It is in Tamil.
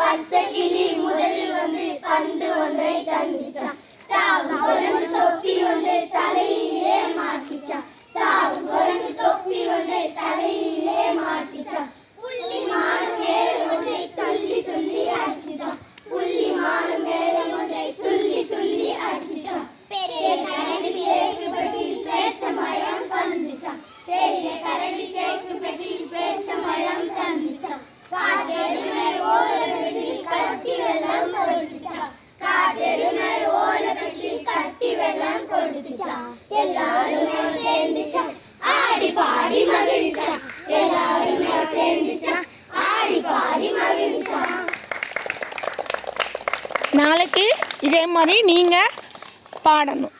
பச்சை கிளி முதலில் வந்து கண்டு ஒன்றை தந்திச்சான். தாவும் குரங்கு தொப்பி ஒன்றை தலையிலே மாட்டிச்சான். தாவும் குரங்கு தொப்பி ஒன்றை தலையிலே மாட்டிச்சான். புள்ளி மானும் மேலும் ஒன்றை துள்ளி துள்ளி அடிச்சிச்சான். புள்ளி மானும் மேலும் ஒன்றை துள்ளி துள்ளி அடிச்சிச்சான். பெரிய கரடி தேக்கு பெட்டியில் பேச்சம்பழம் தந்திச்சான். பெரிய கரடி தேக்கு பெட்டியில் பேச்சம்பழம் தந்திச்சான். காட்டெருமை ஓலைப்பெட்டியில் கட்டி வெள்ளம் கொடுத்துச்சான். காட்டெருமை ஓலைப்பெட்டியில் கட்டி வெள்ளம் கொடுத்துச்சான். எல்லாருமே சேர்ந்துச்சான், ஆடி பாடி மகிழ்ச்சான். எல்லாருமே சேர்ந்துச்சான், ஆடி பாடி மகிழ்ச்சான். நாளைக்கு இதே மாதிரி நீங்கள் பாடணும்.